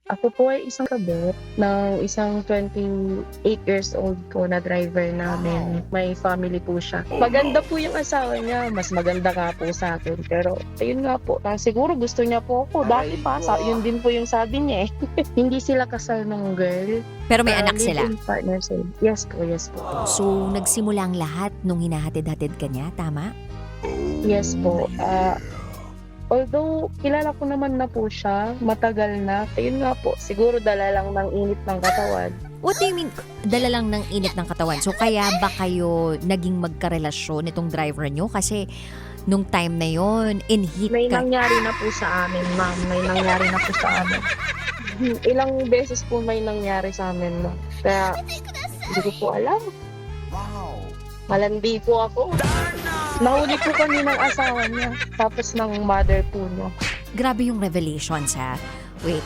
Ako po ay isang kabit ng isang 28 years old po na driver namin. May family po siya. Maganda po yung asawa niya. Mas maganda nga po sa akin. Pero ayun nga po. Siguro gusto niya po ako. Dati pa. Yun din po yung sabi niya eh. Hindi sila kasal ng girl. Pero may anak sila. Live-in partner sila. Yes po, yes po. So, nagsimula ang lahat nung hinahatid-hatid ka niya, tama? Yes po. Although, kilala ko naman na po siya, matagal na. Ayun nga po, siguro dala lang ng init ng katawan. What do you mean, dala lang ng init ng katawan? So, kaya ba kayo naging magkarelasyon itong driver nyo? Kasi, nung time na yon in heat May ka. nangyari na po sa amin, ma'am. May nangyari na po sa amin. Ilang beses po may nangyari sa amin, ma'am. Kaya, hindi ko po alam. Malandi po ako. Nahuli po kami ng asawa niya, tapos ng mother po niya. Grabe yung revelations, ha? Wait,